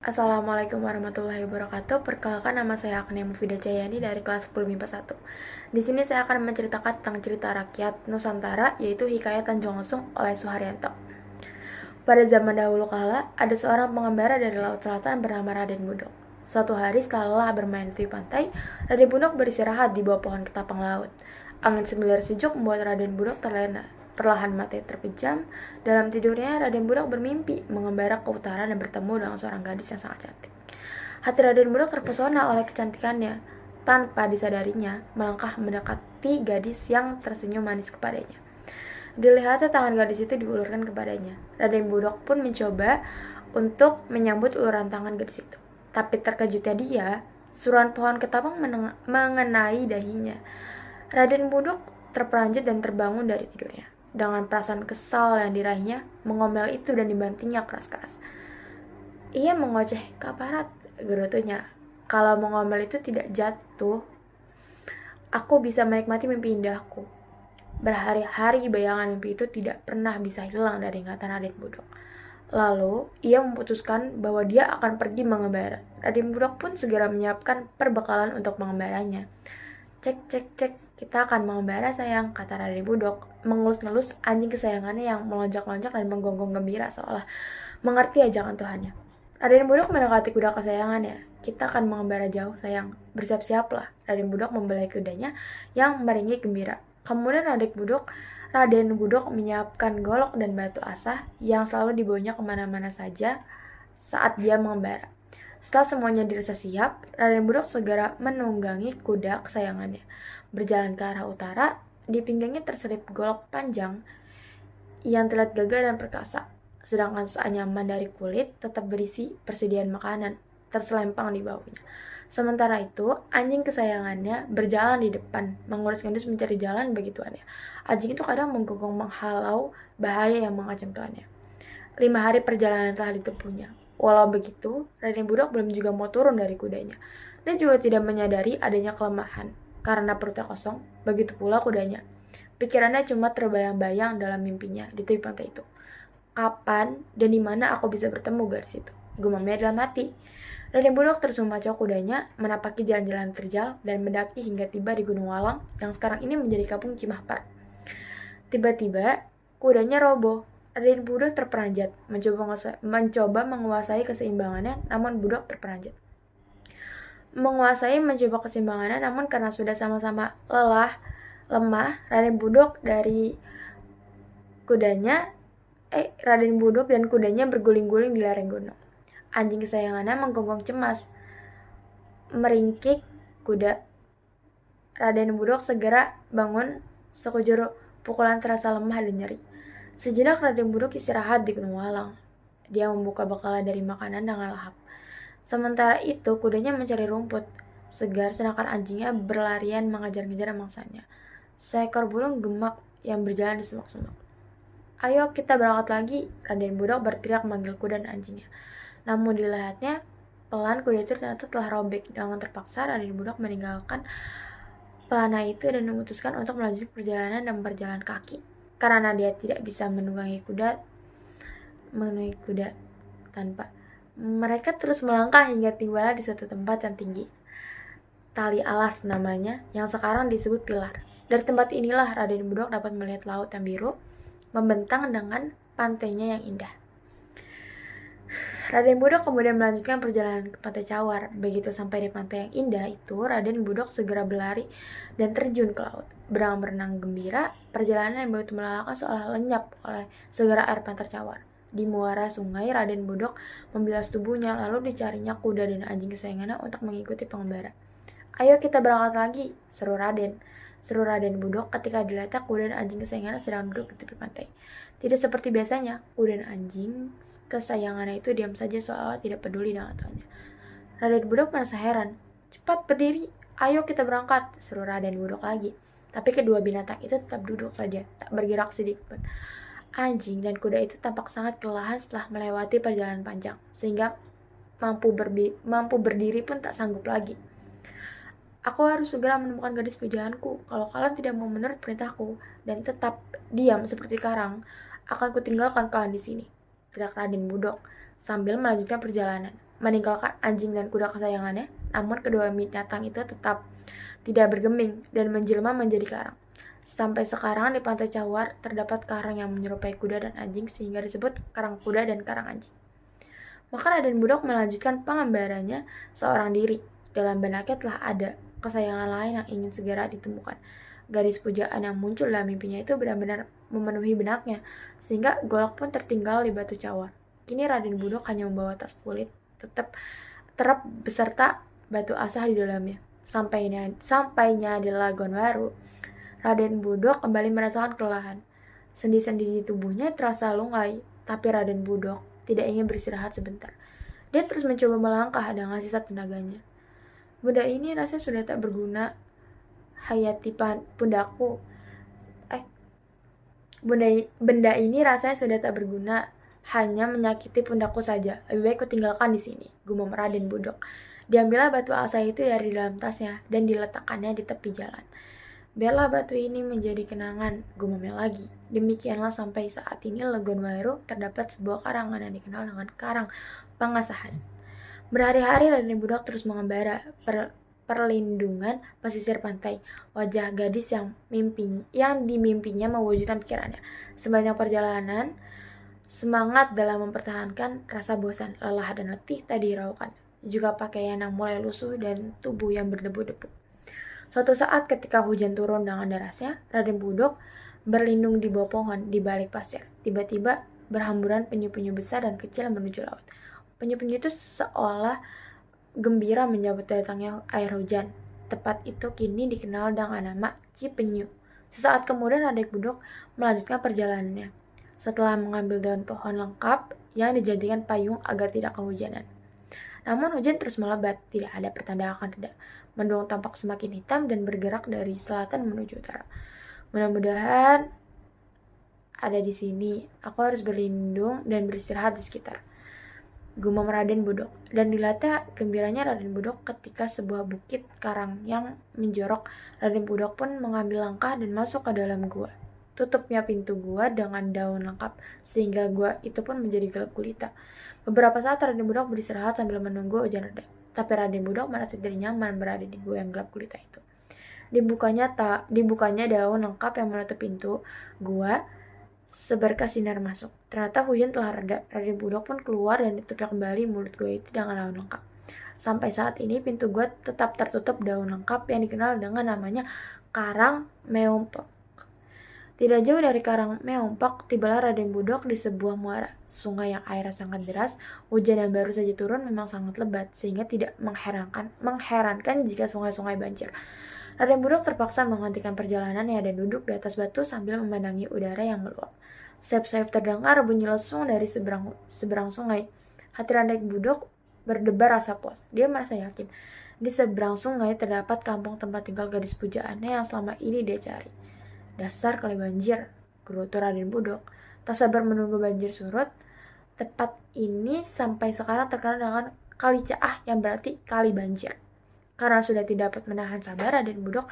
Assalamualaikum warahmatullahi wabarakatuh. Perkenalkan, nama saya Agnia Mufidah Jayani dari kelas 10 MIPA 1. Di sini saya akan menceritakan tentang cerita rakyat Nusantara, yaitu Hikayat Tanjung Lesung oleh Suharyanto. Pada zaman dahulu kala, ada seorang pengembara dari Laut Selatan bernama Raden Budok. Suatu hari setelah lelah bermain di pantai, Raden Budok beristirahat di bawah pohon ketapang laut. Angin semilir sejuk membuat Raden Budok terlena. Perlahan mata terpejam. Dalam tidurnya, Raden Budok bermimpi mengembara ke utara dan bertemu dengan seorang gadis yang sangat cantik. Hati Raden Budok terpesona oleh kecantikannya. Tanpa disadarinya, melangkah mendekati gadis yang tersenyum manis kepadanya. Dilihatnya tangan gadis itu diulurkan kepadanya. Raden Budok pun mencoba untuk menyambut uluran tangan gadis itu. Tapi terkejutnya dia, suruhan pohon ketapang mengenai dahinya. Raden Budok terperanjat dan terbangun dari tidurnya. Dengan perasaan kesal yang diraihnya, mengomel itu dan dibantingnya keras-keras. Ia mengoceh ke aparat, gerutunya. Kalau mengomel itu tidak jatuh, aku bisa menikmati mimpi indahku. Berhari-hari bayangan mimpi itu tidak pernah bisa hilang dari ingatan Raden Budok. Lalu, ia memutuskan bahwa dia akan pergi mengembara. Raden Budok pun segera menyiapkan perbekalan untuk mengembaranya. Cek, cek, cek, kita akan mengembara sayang, kata Raden Budok, mengelus-ngelus anjing kesayangannya yang melonjak-lonjak dan menggonggong gembira seolah mengerti ajakan Tuhannya. Raden Budok mendekati kuda kesayangannya. Kita akan mengembara jauh sayang, bersiap-siaplah. Raden Budok membelai kudanya yang meringik gembira. Kemudian Raden Budok menyiapkan golok dan batu asah yang selalu dibawanya kemana-mana saja saat dia mengembara. Setelah semuanya dirasa siap, Raden Budok segera menunggangi kuda kesayangannya. Berjalan ke arah utara, di pinggangnya terselip golok panjang yang terlihat gagah dan perkasa. Sedangkan seanyaman dari kulit tetap berisi persediaan makanan terselempang di bawahnya. Sementara itu, anjing kesayangannya berjalan di depan, mengurus-ngurus mencari jalan bagi tuannya. Anjing itu kadang menggonggong menghalau bahaya yang mengancam tuannya. 5 hari perjalanan telah ditempuhnya. Walau begitu, Raden Budok belum juga mau turun dari kudanya. Dia juga tidak menyadari adanya kelemahan, karena perutnya kosong, begitu pula kudanya. Pikirannya cuma terbayang-bayang dalam mimpinya di tepi pantai itu. Kapan dan di mana aku bisa bertemu gadis itu? Gumamnya dalam hati. Raden Budok terus memacu kudanya, menapaki jalan-jalan terjal dan mendaki hingga tiba di Gunung Walang yang sekarang ini menjadi kampung Cimahpar. Tiba-tiba, kudanya roboh. Raden Budok terperanjat, mencoba menguasai keseimbangannya, namun Budok terperanjat. Mencoba keseimbangannya, namun karena sudah sama-sama lemah, Raden Budok dan kudanya berguling-guling di lereng gunung. Anjing kesayangannya menggonggong cemas, meringkik kuda. Raden Budok segera bangun, sekujur pukulan terasa lemah dan nyeri. Sejenak Raden Budok istirahat di Gunung Walang. Dia membuka bekalan dari makanan dengan lahap. Sementara itu, kudanya mencari rumput segar, sedangkan anjingnya berlarian mengejar-ngejar mangsanya. Seekor burung gemak yang berjalan di semak-semak. Ayo kita berangkat lagi, Raden Budok berteriak memanggil kuda dan anjingnya. Namun dilihatnya, pelan kuda itu ternyata telah robek. Dengan terpaksa, Raden Budok meninggalkan pelana itu dan memutuskan untuk melanjutkan perjalanan dan berjalan kaki. Karena dia tidak bisa menunggangi kuda tanpa. Mereka terus melangkah hingga tiba di suatu tempat yang tinggi. Tali alas namanya, yang sekarang disebut pilar. Dari tempat inilah Raden Budok dapat melihat laut yang biru, membentang dengan pantainya yang indah. Raden Budok kemudian melanjutkan perjalanan ke Pantai Cawar. Begitu sampai di pantai yang indah itu, Raden Budok segera berlari dan terjun ke laut. Berenang gembira, perjalanan yang begitu melelahkan seolah lenyap oleh segera air Pantai Cawar. Di muara sungai, Raden Budok membilas tubuhnya, lalu dicarinya kuda dan anjing kesayangannya untuk mengikuti pengembara. Ayo kita berangkat lagi, seru Raden Budok ketika dilihatnya kuda dan anjing kesayangannya sedang duduk di tepi pantai. Tidak seperti biasanya, kuda dan anjing kesayangannya itu diam saja seolah tidak peduli dengan tuannya. Raden Budok merasa heran. Cepat berdiri, ayo kita berangkat, seru Raden Budok lagi. Tapi kedua binatang itu tetap duduk saja, tak bergerak sedikit pun. Anjing dan kuda itu tampak sangat kelelahan setelah melewati perjalanan panjang, sehingga mampu berdiri pun tak sanggup lagi. Aku harus segera menemukan gadis pujaanku. Kalau kalian tidak mau menurut perintahku dan tetap diam seperti karang, akan kutinggalkan kalian di sini, teriak Raden Budok sambil melanjutkan perjalanan. meninggalkan anjing dan kuda kesayangannya, namun kedua binatang itu tetap tidak bergeming dan menjelma menjadi karang. Sampai sekarang di Pantai Cawar terdapat karang yang menyerupai kuda dan anjing sehingga disebut karang kuda dan karang anjing. Maka Raden Budok melanjutkan pengembaranya seorang diri. Dalam benaknya telah ada kesayangan lain yang ingin segera ditemukan. Gadis pujaan yang muncul dalam mimpinya itu benar-benar memenuhi benaknya, sehingga golok pun tertinggal di Batu Cawar. Kini Raden Budok hanya membawa tas kulit tetap terap beserta batu asah di dalamnya. Sampainya di Lagon Waru, Raden Budok kembali merasakan kelelahan. Sendi-sendi di tubuhnya terasa lunglai, tapi Raden Budok tidak ingin beristirahat sebentar. Dia terus mencoba melangkah dengan sisa tenaganya. Benda ini rasanya sudah tak berguna, hayati pundakku. Benda ini rasanya sudah tak berguna, hanya menyakiti pundakku saja. Lebih baik kutinggalkan di sini, gumam Raden Budok. Diambillah batu asa itu dari dalam tasnya dan diletakkannya di tepi jalan. Biarlah batu ini menjadi kenangan, gumamnya lagi. Demikianlah sampai saat ini Lagon Waru terdapat sebuah karangan yang dikenal dengan Karang Pangasahan. Berhari-hari Raden Budok terus mengembara perlindungan pesisir pantai. Wajah gadis yang dimimpinya mewujudkan pikirannya. Sepanjang perjalanan, semangat dalam mempertahankan rasa bosan, lelah, dan letih tak dihiraukan. Juga pakaian yang mulai lusuh dan tubuh yang berdebu-debu. Suatu saat ketika hujan turun dengan derasnya, Raden Budok berlindung di bawah pohon di balik pasir. Tiba-tiba berhamburan penyu-penyu besar dan kecil menuju laut. Penyu-penyu itu seolah gembira menyambut datangnya air hujan. Tempat itu kini dikenal dengan nama Cipenyu. Sesaat kemudian Raden Budok melanjutkan perjalanannya. Setelah mengambil daun pohon lengkap yang dijadikan payung agar tidak kehujanan. Namun hujan terus melebat, tidak ada pertanda akan reda. Mendung tampak semakin hitam dan bergerak dari selatan menuju utara. Mudah-mudahan ada di sini. Aku harus berlindung dan beristirahat di sekitar, gumam Raden Budok. Dan dilata gembiranya Raden Budok ketika sebuah bukit karang yang menjorok. Raden Budok pun mengambil langkah dan masuk ke dalam gua. Tutupnya pintu gua dengan daun lengkap, sehingga gua itu pun menjadi gelap gulita. Beberapa saat Raden Budok beristirahat sambil menunggu hujan reda. Tapi Raden Budok merasa tidak nyaman berada di gua yang gelap gulita itu. Dibukanya daun lengkap yang menutup pintu gua, seberkas sinar masuk. Ternyata hujan telah reda. Raden Budok pun keluar dan ditutupnya kembali mulut gua itu dengan daun lengkap. Sampai saat ini pintu gua tetap tertutup daun lengkap yang dikenal dengan namanya Karang Meompok. Tidak jauh dari Karang Meompok, tibalah Raden Budok di sebuah muara. Sungai yang airnya sangat deras, hujan yang baru saja turun memang sangat lebat, sehingga tidak mengherankan jika sungai-sungai banjir. Raden Budok terpaksa menghentikan perjalanannya dan duduk di atas batu sambil memandangi udara yang meluap. Sayup-sayup terdengar bunyi lesung dari seberang sungai. Hati Raden Budok berdebar rasa puas. Dia merasa yakin di seberang sungai terdapat kampung tempat tinggal gadis pujaannya yang selama ini dia cari. Dasar kali banjir, gerutu Raden Budok. Tak sabar menunggu banjir surut. Tempat ini sampai sekarang terkenal dengan Kali Caah yang berarti kali banjir. Karena sudah tidak dapat menahan sabar, Raden Budok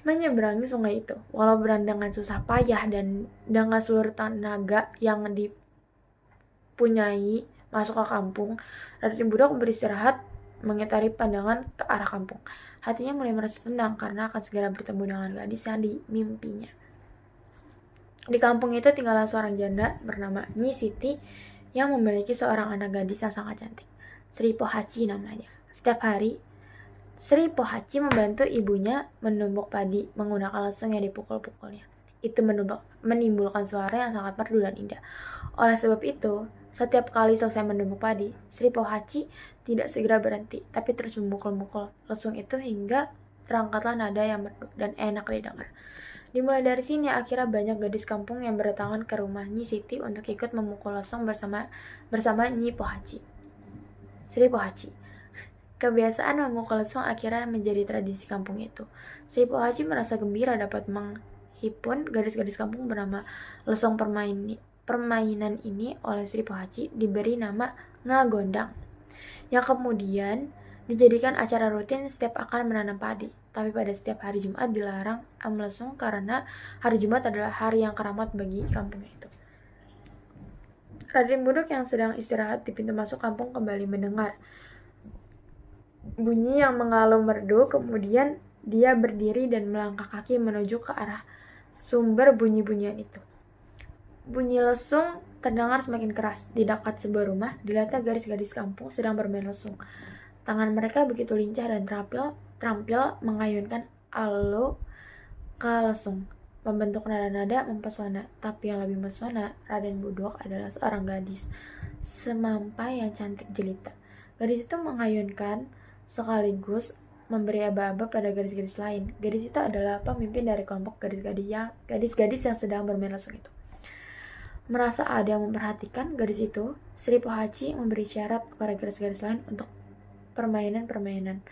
menyeberangi sungai itu. Walau dengan susah payah dan dengan seluruh tenaga yang dipunyai masuk ke kampung, Raden Budok beristirahat mengitari pandangan ke arah kampung. Hatinya mulai merasa tenang karena akan segera bertemu dengan gadis yang dimimpinya. Di kampung itu tinggallah seorang janda bernama Nyi Siti yang memiliki seorang anak gadis yang sangat cantik. Sri Pohaci namanya. Setiap hari, Sri Pohaci membantu ibunya menumbuk padi menggunakan lesung yang dipukul-pukulnya. Itu menimbulkan suara yang sangat merdu dan indah. Oleh sebab itu, setiap kali selesai menumbuk padi, Sri Pohaci tidak segera berhenti, tapi terus memukul-mukul lesung itu hingga terangkatlah nada yang merdu dan enak didengar. Dimulai dari sini, akhirnya banyak gadis kampung yang berdatangan ke rumah Nyi Siti untuk ikut memukul lesung bersama Nyi Pohaci. Sri Pohaci. Kebiasaan memukul lesung akhirnya menjadi tradisi kampung itu. Sri Pohaci merasa gembira dapat menghipun gadis-gadis kampung bernama lesung permainan ini oleh Sri Pohaci diberi nama ngagondang, yang kemudian dijadikan acara rutin setiap akan menanam padi. Tapi pada setiap hari Jumat dilarang melesung karena hari Jumat adalah hari yang keramat bagi kampung itu. Raden Budok yang sedang istirahat di pintu masuk kampung kembali mendengar bunyi yang mengalun merdu. Kemudian dia berdiri dan melangkah kaki menuju ke arah sumber bunyi-bunyian itu. Bunyi lesung terdengar semakin keras. Di dekat sebuah rumah, dilihatnya gadis-gadis kampung sedang bermain lesung. Tangan mereka begitu lincah dan terampil mengayunkan alu ke lesung, membentuk nada-nada mempesona. Tapi yang lebih mempesona, Raden Budok adalah seorang gadis semampai yang cantik jelita. Gadis itu mengayunkan sekaligus memberi aba-aba pada gadis-gadis lain. Gadis itu adalah pemimpin dari kelompok gadis-gadis yang sedang bermain lesung itu. Merasa ada yang memperhatikan gadis itu, Sri Pohaci memberi syarat kepada gadis-gadis lain untuk permainan-permainan.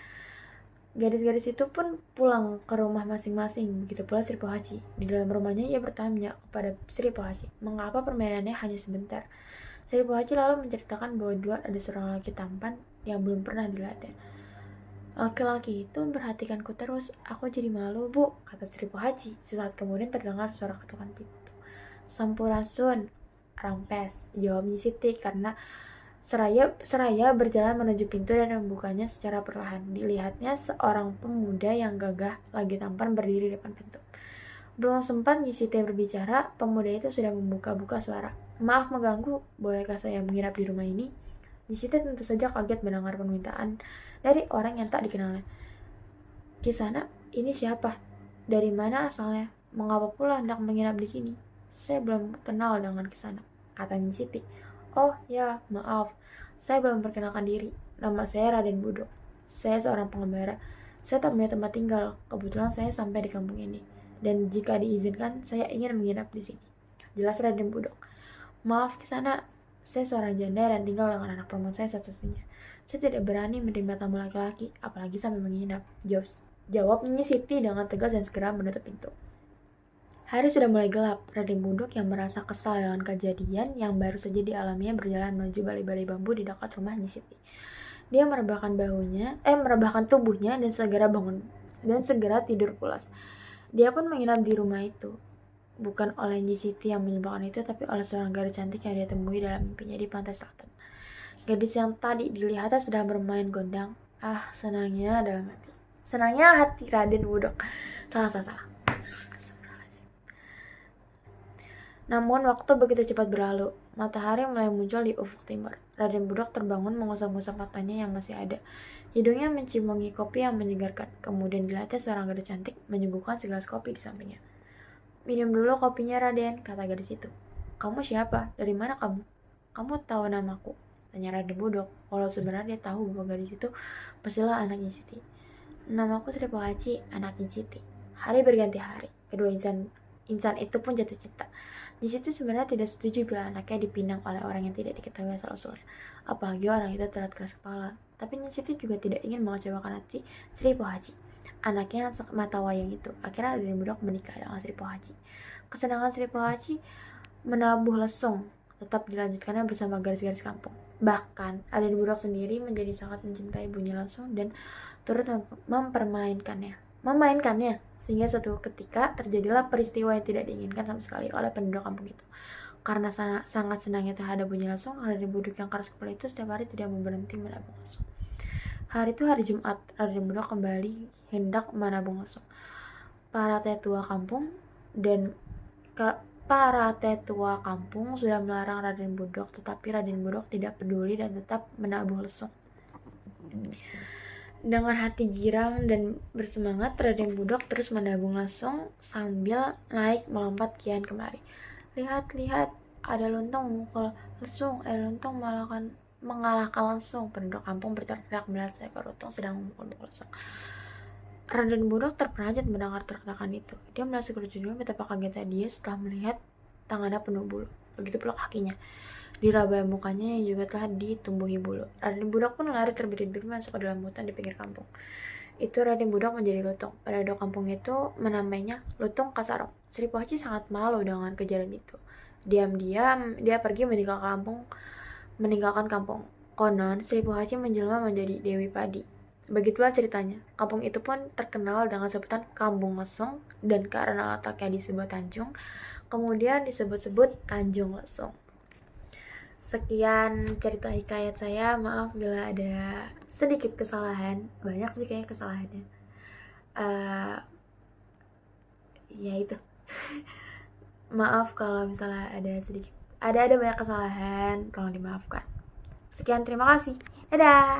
Gadis-gadis itu pun pulang ke rumah masing-masing, begitu pula Sri Pohaci. Di dalam rumahnya ia bertanya kepada Sri Pohaci, mengapa permainannya hanya sebentar. Sri Pohaci lalu menceritakan bahwa dua ada seorang laki tampan yang belum pernah dilihatnya. Laki-laki itu memperhatikanku terus, aku jadi malu, Bu, kata Sri Pohaci. Sesaat kemudian terdengar suara ketukan pintu. Sampurasun, Rampes, jawab Nyi Siti karena seraya berjalan menuju pintu dan membukanya secara perlahan. Dilihatnya seorang pemuda yang gagah lagi tampan berdiri di depan pintu. Belum sempat Nyi Siti berbicara, pemuda itu sudah membuka-buka suara. Maaf mengganggu, bolehkah saya menginap di rumah ini? Nyi Siti tentu saja kaget mendengar permintaan dari orang yang tak dikenalnya. Kisana, ini siapa? Dari mana asalnya? Mengapa pula hendak menginap di sini? Saya belum kenal dengan Kisana, kata Nyi Siti. Oh ya, maaf, saya belum memperkenalkan diri. Nama saya Raden Budok. Saya seorang pengembara. Saya tak punya tempat tinggal. Kebetulan saya sampai di kampung ini. Dan jika diizinkan, saya ingin menginap di sini. Jelas Raden Budok. Maaf Kisana, saya seorang janda dan tinggal dengan anak perempuan saya satu-satunya. Saya tidak berani menerima tamu laki-laki, apalagi sampai menginap. Jawab Nyi Siti dengan tegas dan segera menutup pintu. Hari sudah mulai gelap. Raden Budok yang merasa kesal dengan kejadian yang baru saja dialaminya berjalan menuju bali-bali bambu di dekat rumah Nyi Siti. Dia merebahkan tubuhnya dan segera bangun dan segera tidur pulas. Dia pun menginap di rumah itu. Bukan oleh Nyi Siti yang menyebabkan itu, tapi oleh seorang gadis cantik yang dia temui dalam mimpinya di pantai selatan. Gadis yang tadi dilihatnya sedang bermain gondang. Senangnya dalam hati. Senangnya hati Raden Budok. Salah. Namun waktu begitu cepat berlalu. Matahari mulai muncul di ufuk timur. Raden Budok terbangun mengusap-ngusap matanya yang masih ada. Hidungnya mencium wangi kopi yang menyegarkan. Kemudian dilihatnya seorang gadis cantik menyuguhkan segelas kopi di sampingnya. Minum dulu kopinya Raden, kata gadis itu. Kamu siapa? Dari mana kamu? Kamu tahu namaku? Tanya Raden Budok. Walau sebenarnya dia tahu bahwa gadis itu pastilah anak Nyi Siti. Namaku Sri Pohaci, anak Nyi Siti. Hari berganti hari. Kedua insan itu pun jatuh cinta. Di situ sebenarnya tidak setuju bila anaknya dipinang oleh orang yang tidak diketahui asal-usulnya. Apalagi orang itu terlihat keras kepala. Tapi Nyi Siti juga tidak ingin mengecewakan hati Sri Pohaci, anaknya yang mata wayang itu. Akhirnya Raden Budok menikah dengan Sri Pohaci. Kesenangan Sri Pohaci menabuh lesung tetap dilanjutkannya bersama gadis-gadis kampung. Bahkan Raden Budok sendiri menjadi sangat mencintai bunyi lesung dan turut memainkannya. Sehingga suatu ketika terjadilah peristiwa yang tidak diinginkan sama sekali oleh penduduk kampung itu. Karena sangat senangnya terhadap bunyi lesung, Raden Budok yang keras kepala itu setiap hari tidak mau berhenti menabung lesung. Hari itu hari Jumat, Raden Budok kembali hendak menabung lesung. Para tetua kampung sudah melarang Raden Budok, tetapi Raden Budok tidak peduli dan tetap menabuh lesung. Dengan hati girang dan bersemangat, Raden Budok terus menabung lesung sambil naik melompat kian kemari. Lihat, ada lontong memukul lesung, ada lontong mengalahkan lesung. Penduduk kampung berteriak melihat seekor lontong sedang memukul lesung. Raden Budok terperanjat mendengar teriakan itu. Dia merasa kejadian betapa kagetnya dia setelah melihat tangannya penuh bulu. Begitu pula kakinya. Diraba mukanya yang juga telah ditumbuhi bulu. Raden Budok pun lari terbirit-birit masuk ke dalam hutan di pinggir kampung. Itu Raden Budok menjadi lutung. Penduduk kampung itu menamainya Lutung Kasarong. Sri Pohaci sangat malu dengan kejadian itu. Diam-diam dia pergi meninggalkan kampung. Konon Sri Pohaci menjelma menjadi Dewi Padi. Begitulah ceritanya. Kampung itu pun terkenal dengan sebutan Kampung Lesung, dan karena letaknya di sebuah tanjung, kemudian disebut-sebut Tanjung Lesung. Sekian cerita hikayat saya. Maaf bila ada sedikit kesalahan. Banyak sih kayaknya kesalahannya. Ya itu. Maaf kalau misalnya ada sedikit, ada banyak kesalahan, tolong dimaafkan. Sekian, terima kasih. Dadah.